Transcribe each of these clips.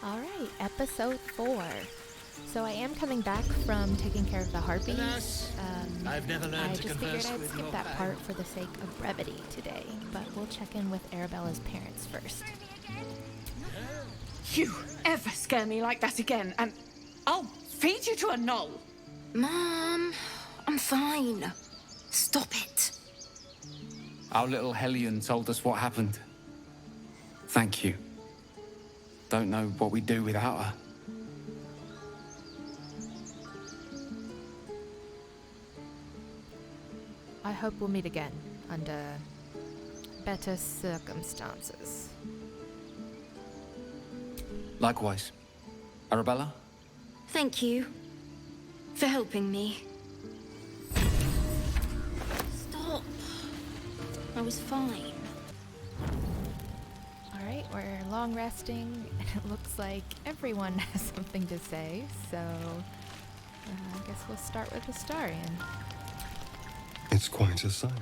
Alright, episode 4. So I am coming back from taking care of the harpies. I've never learned I to just figured converse I'd with skip your that kind. part for the sake of brevity today, but we'll check in with Arabella's parents first. You ever scare me like that again, and I'll feed you to a knoll. Mom, I'm fine. Stop it. Our little Hellion told us what happened. Thank you. Don't know what we'd do without her. I hope we'll meet again, under better circumstances. Likewise. Arabella? Thank you for helping me. Stop. I was fine. Alright, we're long resting, and it looks like everyone has something to say, so I guess we'll start with Astarion. It's quite a sight.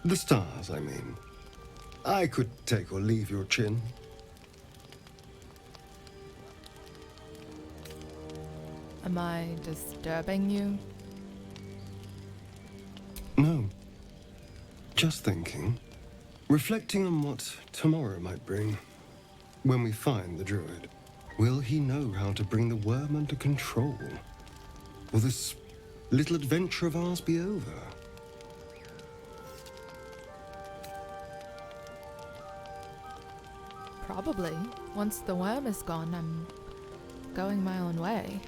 The stars, I mean. I could take or leave your chin. Am I disturbing you? No. Just thinking. Reflecting on what tomorrow might bring. When we find the druid, will he know how to bring the worm under control? Will this little adventure of ours be over? Probably. Once the worm is gone, I'm going my own way.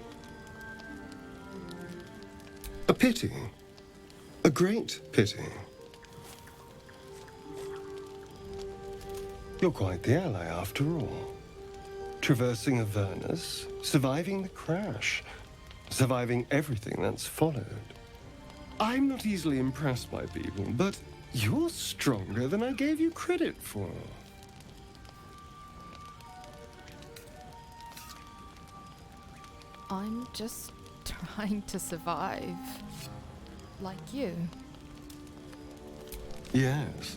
A pity. A great pity. You're quite the ally after all. Traversing Avernus, surviving the crash, surviving everything that's followed. I'm not easily impressed by people, but you're stronger than I gave you credit for. I'm just trying to survive. Like you. Yes,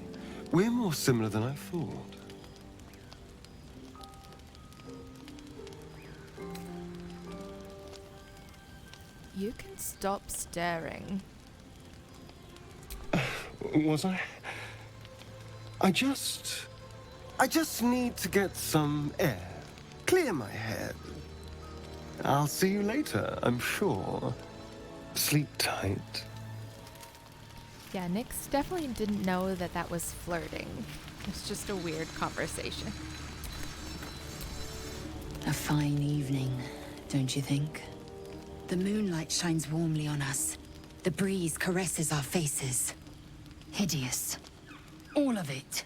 we're more similar than I thought. You can stop staring. Was I? I just need to get some air. Clear my head. I'll see you later, I'm sure. Sleep tight. Yeah, Nyxx definitely didn't know that that was flirting. It's just a weird conversation. A fine evening, don't you think? The moonlight shines warmly on us. The breeze caresses our faces. Hideous. All of it.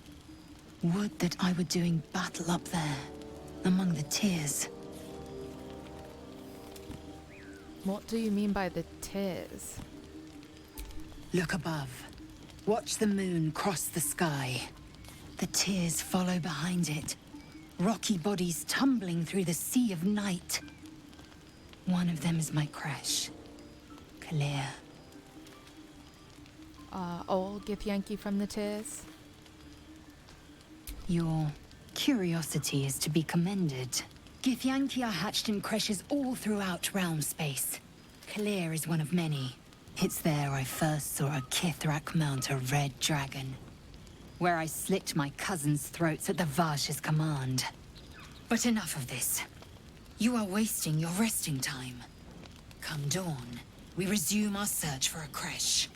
Would that I were doing battle up there, among the tears. What do you mean by the tears? Look above. Watch the moon cross the sky. The tears follow behind it. Rocky bodies tumbling through the sea of night. One of them is my crush, Pelé. Old Githyanki from the tears? Your curiosity is to be commended. Githyanki are hatched in creches all throughout realm space. Pelé is one of many. It's there I first saw a Kithrak mount a red dragon. Where I slit my cousins' throats at the Vash's command. But enough of this. You are wasting your resting time. Come dawn, we resume our search for a creche.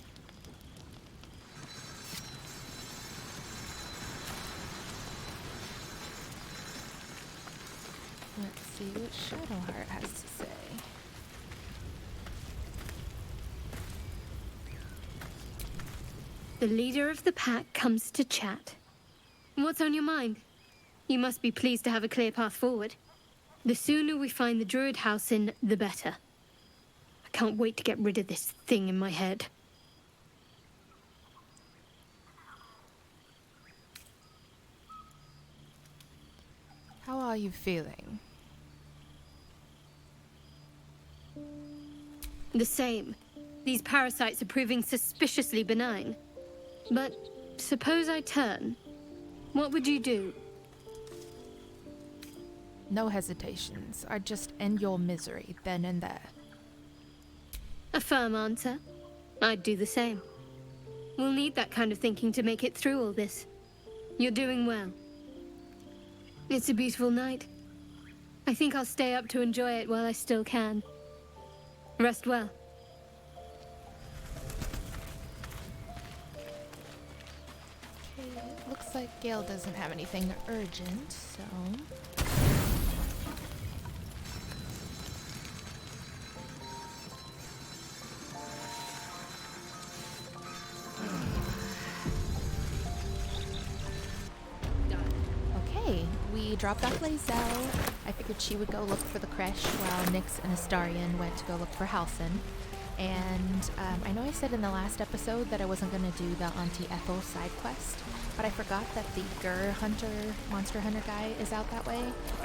Let's see what Shadowheart has to say. The leader of the pack comes to chat. What's on your mind? You must be pleased to have a clear path forward. The sooner we find the druid Halsin, the better. I can't wait to get rid of this thing in my head. How are you feeling? The same. These parasites are proving suspiciously benign. But suppose I turn. What would you do? No hesitations. I'd just end your misery then and there. A firm answer. I'd do the same. We'll need that kind of thinking to make it through all this. You're doing well. It's a beautiful night. I think I'll stay up to enjoy it while I still can. Rest well. Okay, looks like Gale doesn't have anything urgent, so... Okay, we dropped off Lae'zel. I figured she would go look for the creche while Nyxx and Astarion went to go look for Halsin. And I know I said in the last episode that I wasn't going to do the Auntie Ethel side quest, but I forgot that the monster hunter guy is out that way,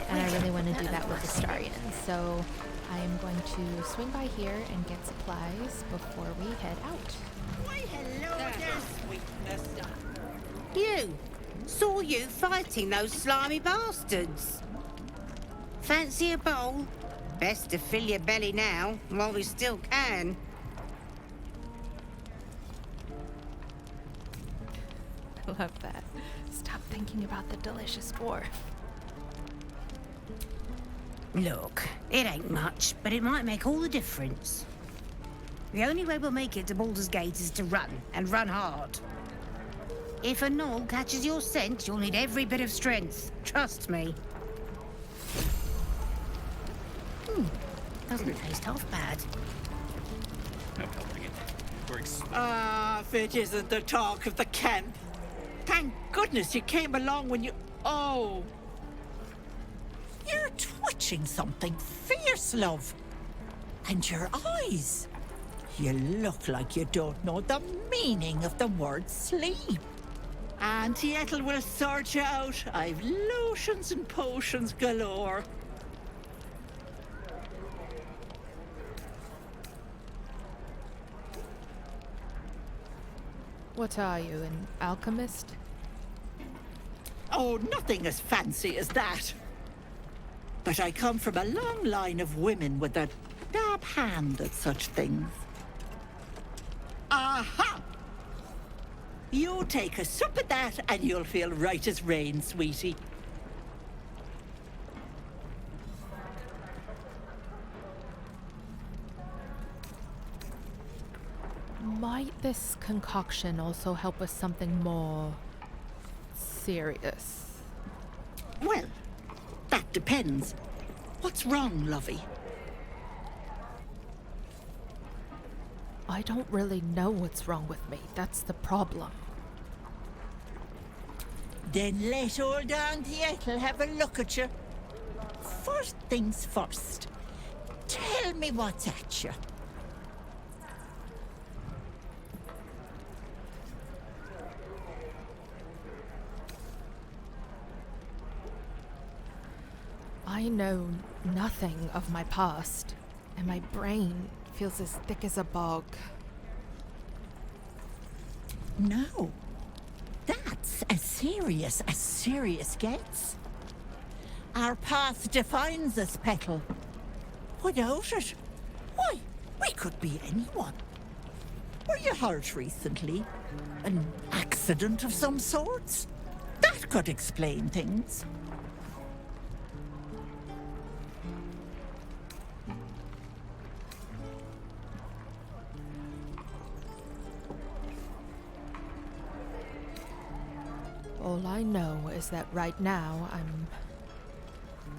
and I really want to do that with Astarion. So I am going to swing by here and get supplies before we head out. Why, hello there, sweetness. You! Saw you fighting those slimy bastards. Fancy a bowl? Best to fill your belly now, while we still can. I love that. Stop thinking about the delicious dwarf. Look, it ain't much, but it might make all the difference. The only way we'll make it to Baldur's Gate is to run, and run hard. If a gnoll catches your scent, you'll need every bit of strength. Trust me. Doesn't taste half bad. If it isn't the talk of the camp. Thank goodness you came along when you... Oh. You're twitching something fierce, love. And your eyes. You look like you don't know the meaning of the word sleep. Auntie Ethel will sort you out. I've lotions and potions galore. What are you, an alchemist? Oh, nothing as fancy as that. But I come from a long line of women with a dab hand at such things. Aha! You take a sup at that and you'll feel right as rain, sweetie. Might this concoction also help with something more serious? Well, that depends. What's wrong, lovey? I don't really know what's wrong with me. That's the problem. Then let old Auntie Ethel have a look at you. First things first. Tell me what's at you. I know nothing of my past, and my brain feels as thick as a bog. No. That's as serious gets. Our past defines us, Petal. Without it, why, we could be anyone. Were you hurt recently? An accident of some sorts? That could explain things. All I know is that right now I'm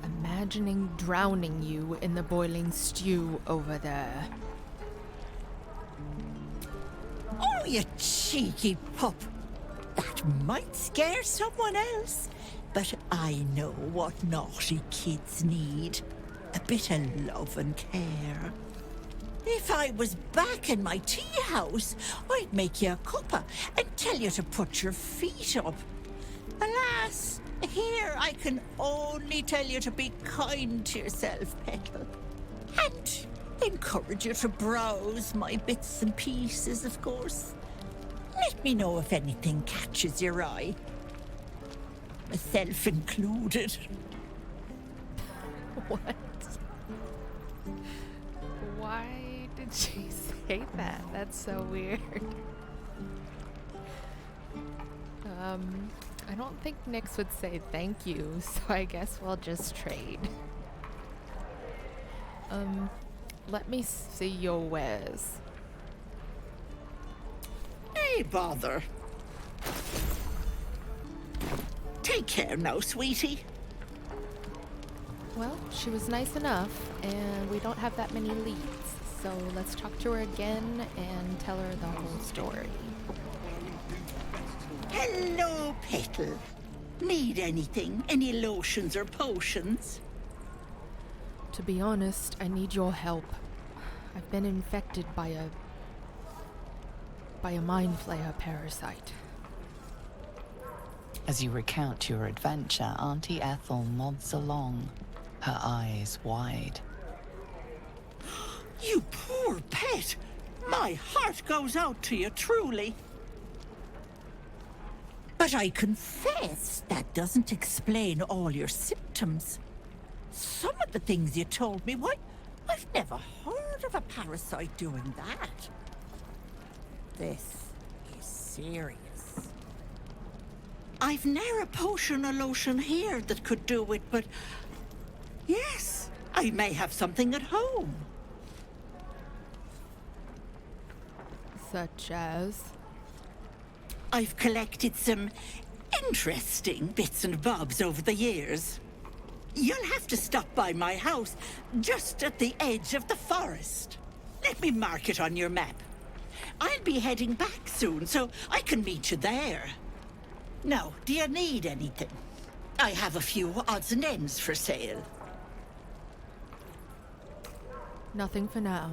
imagining drowning you in the boiling stew over there. Oh, you cheeky pup. That might scare someone else, but I know what naughty kids need. A bit of love and care. If I was back in my tea house, I'd make you a cuppa and tell you to put your feet up. Alas, here I can only tell you to be kind to yourself, Petal. And encourage you to browse my bits and pieces, of course. Let me know if anything catches your eye. Myself included. What? Why did she say that? That's so weird. I don't think Nyxx would say thank you, so I guess we'll just trade. Let me see your wares. Hey, bother. Take care now, sweetie. Well, she was nice enough, and we don't have that many leads, so let's talk to her again and tell her the whole story. Hello, Petal. Need anything? Any lotions or potions? To be honest, I need your help. I've been infected by a mind flayer parasite. As you recount your adventure, Auntie Ethel nods along, her eyes wide. You poor pet. My heart goes out to you, truly. But I confess that doesn't explain all your symptoms. Some of the things you told me, why, I've never heard of a parasite doing that. This is serious. I've ne'er a potion or lotion here that could do it, but yes, I may have something at home. Such as? I've collected some interesting bits and bobs over the years. You'll have to stop by my house, just at the edge of the forest. Let me mark it on your map. I'll be heading back soon, so I can meet you there. Now, do you need anything? I have a few odds and ends for sale. Nothing for now.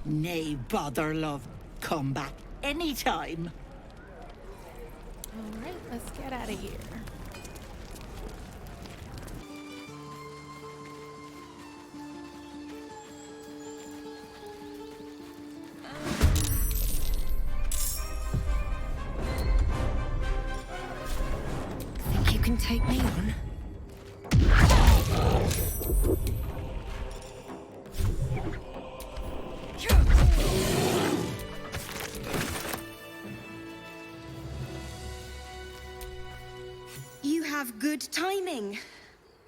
Nay, bother, love. Come back anytime. All right, let's get out of here. Think you can take me on? You have good timing.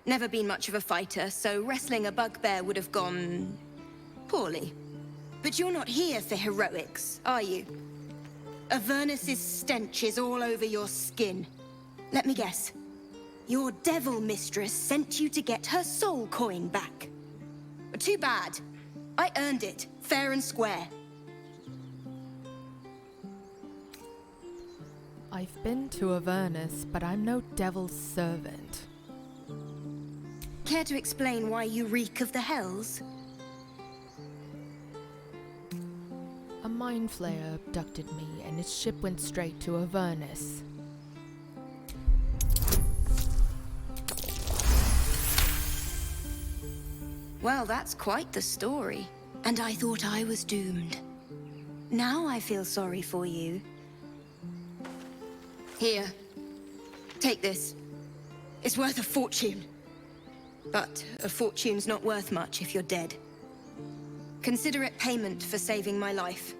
Never been much of a fighter, so wrestling a bugbear would have gone poorly. But you're not here for heroics, are you? Avernus's stench is all over your skin. Let me guess. Your devil mistress sent you to get her soul coin back. But too bad. I earned it, fair and square. I've been to Avernus, but I'm no devil's servant. Care to explain why you reek of the hells? A mind flayer abducted me, and its ship went straight to Avernus. Well, that's quite the story. And I thought I was doomed. Now I feel sorry for you. Here. Take this. It's worth a fortune. But a fortune's not worth much if you're dead. Consider it payment for saving my life.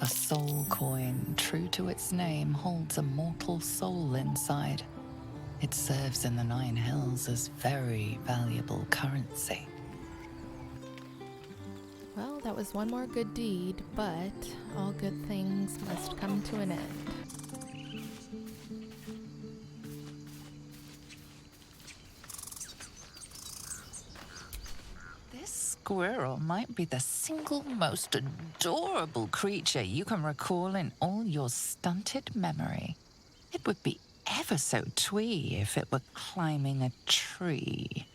A soul coin, true to its name, holds a mortal soul inside. It serves in the Nine Hells as very valuable currency. Well, that was one more good deed, but all good things must come to an end. This squirrel might be the single most adorable creature you can recall in all your stunted memory. It would be ever so twee if it were climbing a tree.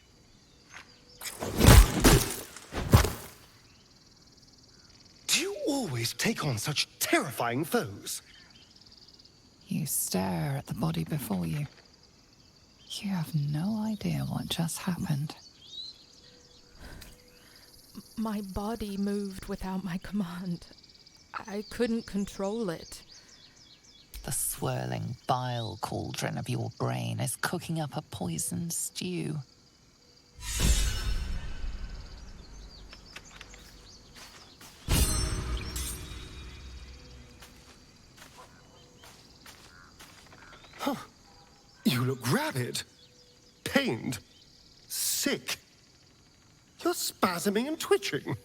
Do you always take on such terrifying foes? You stare at the body before you. You have no idea what just happened. My body moved without my command. I couldn't control it. The swirling bile cauldron of your brain is cooking up a poison stew. Huh. You look rabid, pained, sick. You're spasming and twitching.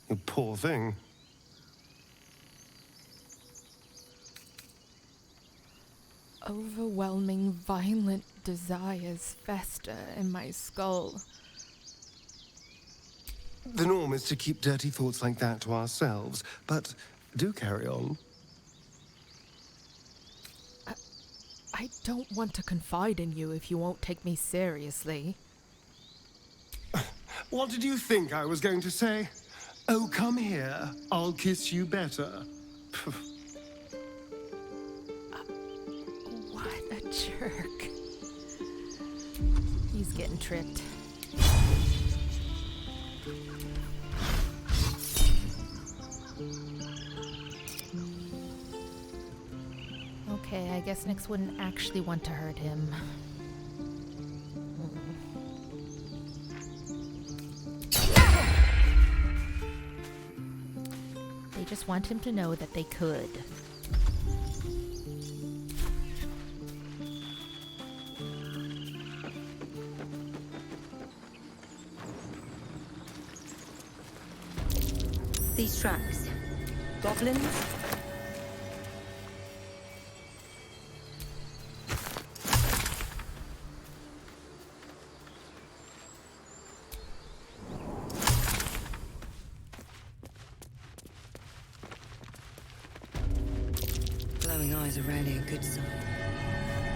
You poor thing. Overwhelming, violent desires fester in my skull. The norm is to keep dirty thoughts like that to ourselves, but do carry on. I don't want to confide in you if you won't take me seriously. What did you think I was going to say? Oh, come here. I'll kiss you better. What a jerk. He's getting tricked. Okay, I guess Nyxx wouldn't actually want to hurt him. They just want him to know that they could. These tracks. Goblins? Glowing eyes are rarely a good sign.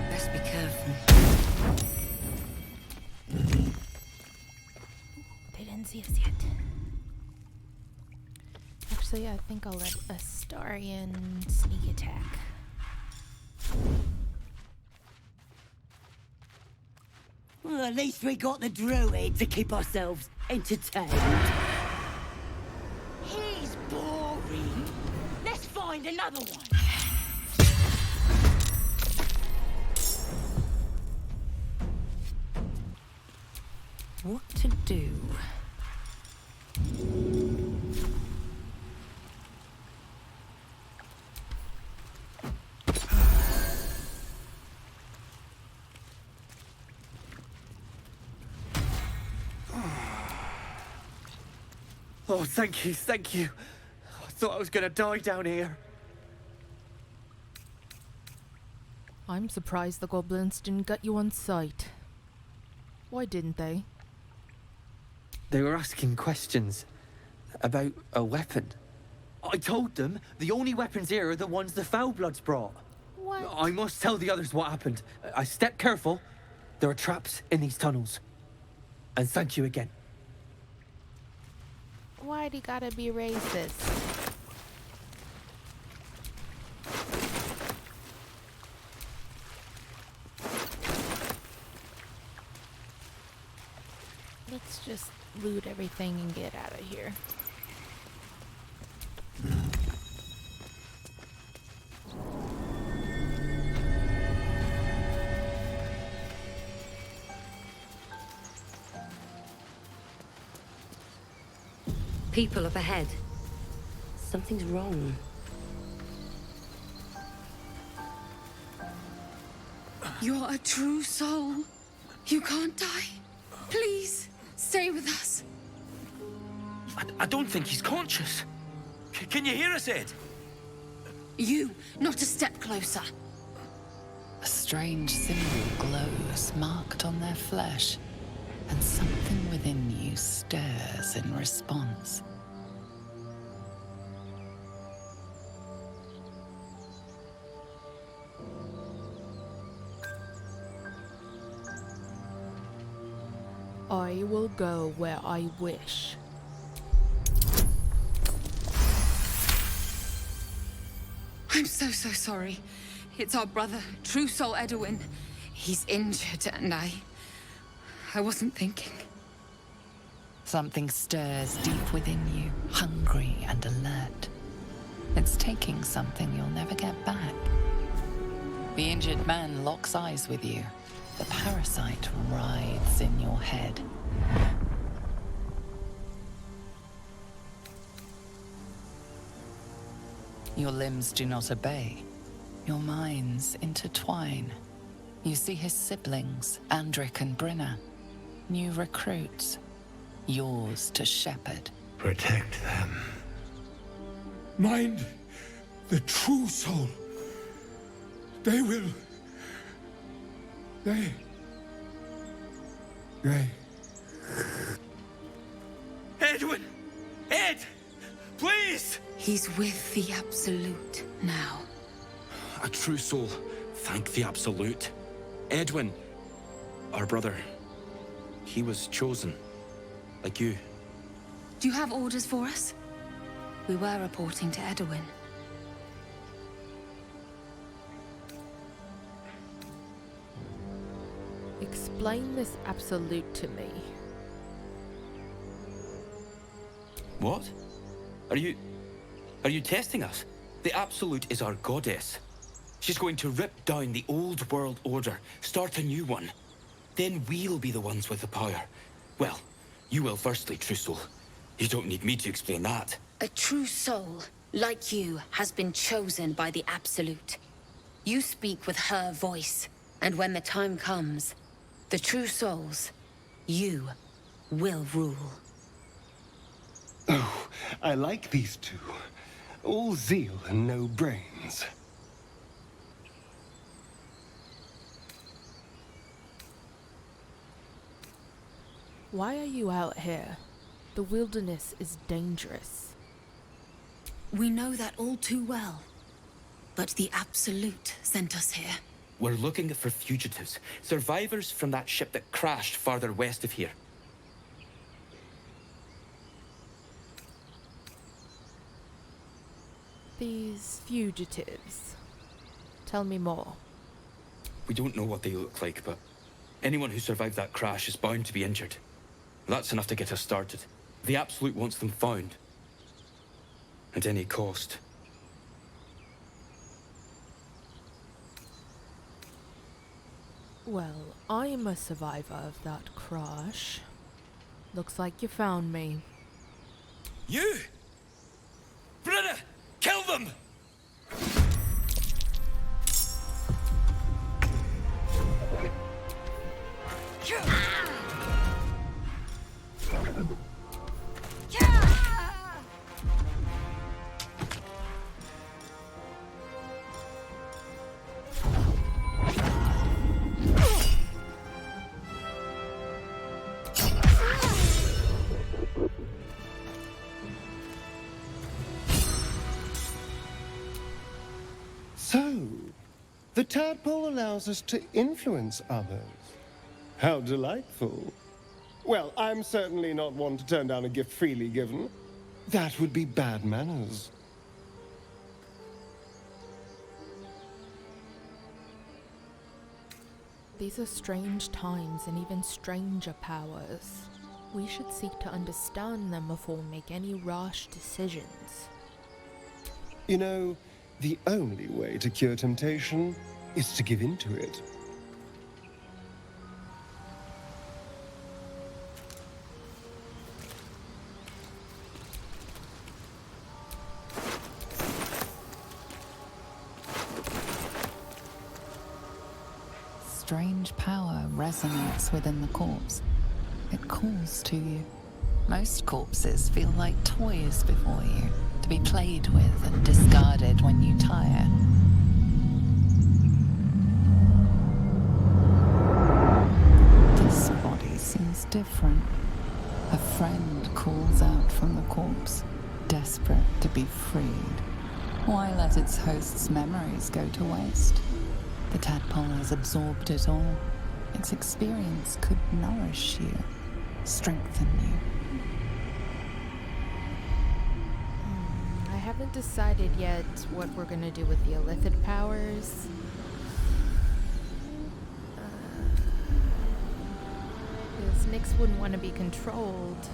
Best be careful. They didn't see us yet. Actually, I think I'll let Astarion sneak attack. Well, at least we got the druid to keep ourselves entertained. He's boring. Let's find another one. What to do? Oh, thank you, thank you. I thought I was gonna die down here. I'm surprised the goblins didn't get you on sight. Why didn't they? They were asking questions about a weapon. I told them the only weapons here are the ones the Foulbloods brought. What? I must tell the others what happened. I stepped careful. There are traps in these tunnels. And thank you again. Why'd he gotta be racist? Let's just loot everything and get out of here. People up ahead. Something's wrong. You're a true soul. You can't die. Please, stay with us. I don't think he's conscious. Can you hear us, Ed? You, not a step closer. A strange symbol glows, marked on their flesh, and something within you stirs in response. I will go where I wish. I'm so sorry. It's our brother, True Soul Edwin. He's injured and I wasn't thinking. Something stirs deep within you, hungry and alert. It's taking something you'll never get back. The injured man locks eyes with you. The parasite writhes in your head. Your limbs do not obey. Your minds intertwine. You see his siblings, Andric and Brynna. New recruits. Yours to shepherd. Protect them. Mind the true soul. They will... They... Edwin! Ed! Please! He's with the Absolute now. A true soul. Thank the Absolute. Edwin, our brother, he was chosen. Like you. Do you have orders for us? We were reporting to Edwin. Explain this absolute to me. What? Are you testing us? The Absolute is our goddess. She's going to rip down the old world order, start a new one. Then we'll be the ones with the power. Well, you will firstly, true soul. You don't need me to explain that. A true soul, like you, has been chosen by the Absolute. You speak with her voice, and when the time comes, the true souls, you will rule. Oh, I like these two. All zeal and no brains. Why are you out here? The wilderness is dangerous. We know that all too well. But the Absolute sent us here. We're looking for fugitives, survivors from that ship that crashed farther west of here. These fugitives. Tell me more. We don't know what they look like, but anyone who survived that crash is bound to be injured. That's enough to get us started. The Absolute wants them found. At any cost. Well, I'm a survivor of that crash. Looks like you found me. You! Brynna! Kill them! So, the tadpole allows us to influence others. How delightful. Well, I'm certainly not one to turn down a gift freely given. That would be bad manners. These are strange times and even stranger powers. We should seek to understand them before we make any rash decisions. You know, the only way to cure temptation is to give in to it. Strange power resonates within the corpse. It calls to you. Most corpses feel like toys before you, to be played with and discarded when you tire. This body seems different. A friend calls out from the corpse, desperate to be freed. Why let its host's memories go to waste? The tadpole has absorbed it all. Its experience could nourish you, strengthen you. I haven't decided yet what we're gonna do with the illithid powers. Because Nyxx wouldn't want to be controlled.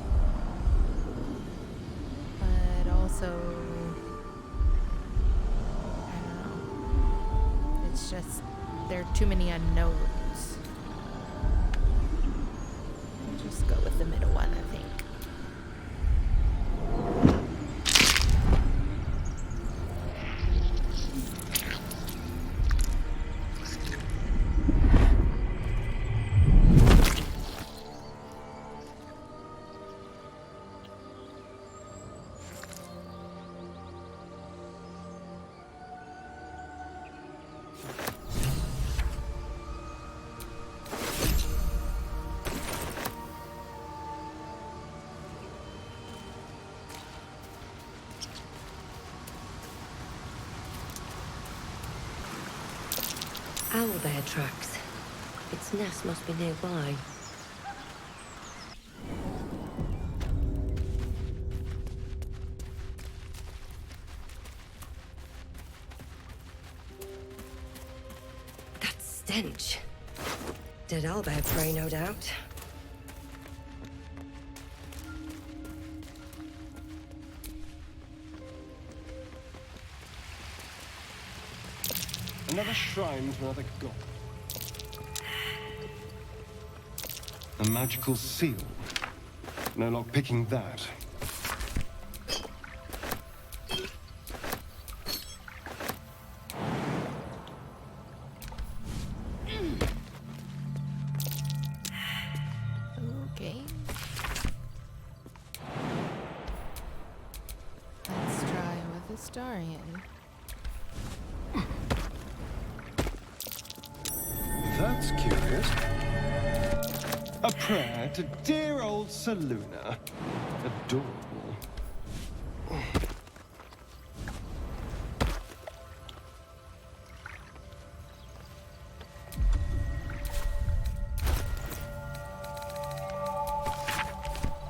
But also... I don't know. It's just... there are too many unknowns. Owlbear tracks. Its nest must be nearby. That stench. Dead owlbear prey, no doubt. Another shrine to another god. A magical seal. No lock picking that. Okay. Let's try with Astarion. That's curious. A prayer to dear old Saluna. Adorable.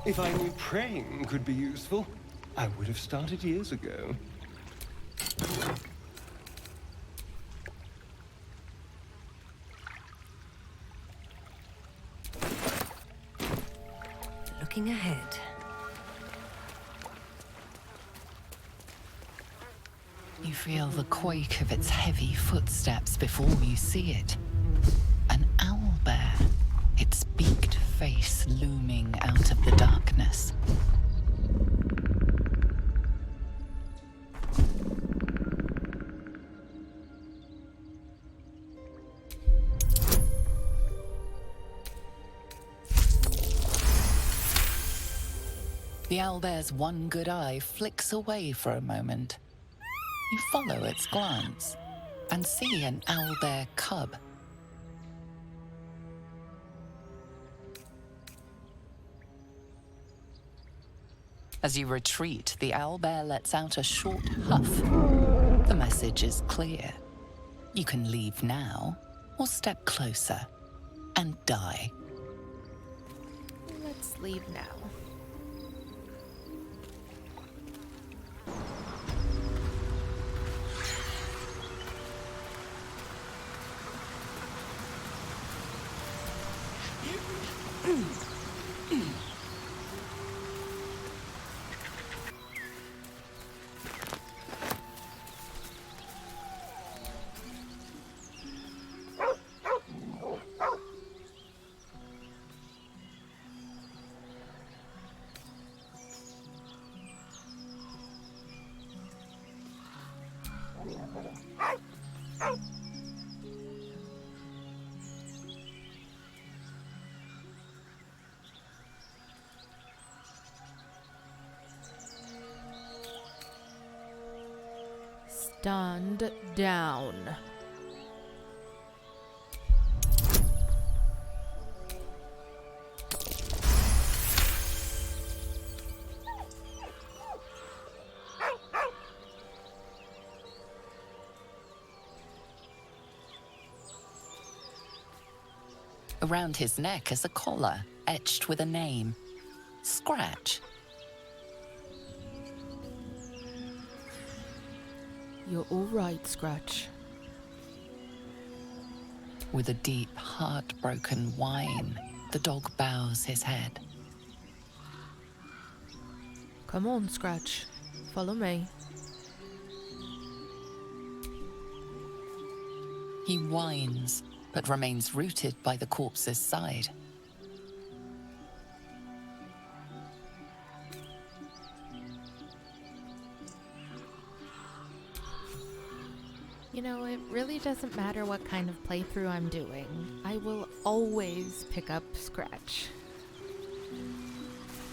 If I knew praying could be useful, I would have started years ago. Looking ahead. You feel the quake of its heavy footsteps before you see it. An owlbear, its beaked face looming out of the darkness. The owlbear's one good eye flicks away for a moment. You follow its glance and see an owlbear cub. As you retreat, the owlbear lets out a short huff. The message is clear. You can leave now or step closer and die. Let's leave now. Stand down. Around his neck is a collar etched with a name. Scratch. You're all right, Scratch. With a deep, heartbroken whine, the dog bows his head. Come on, Scratch. Follow me. He whines, but remains rooted by the corpse's side. You know, it really doesn't matter what kind of playthrough I'm doing. I will always pick up Scratch.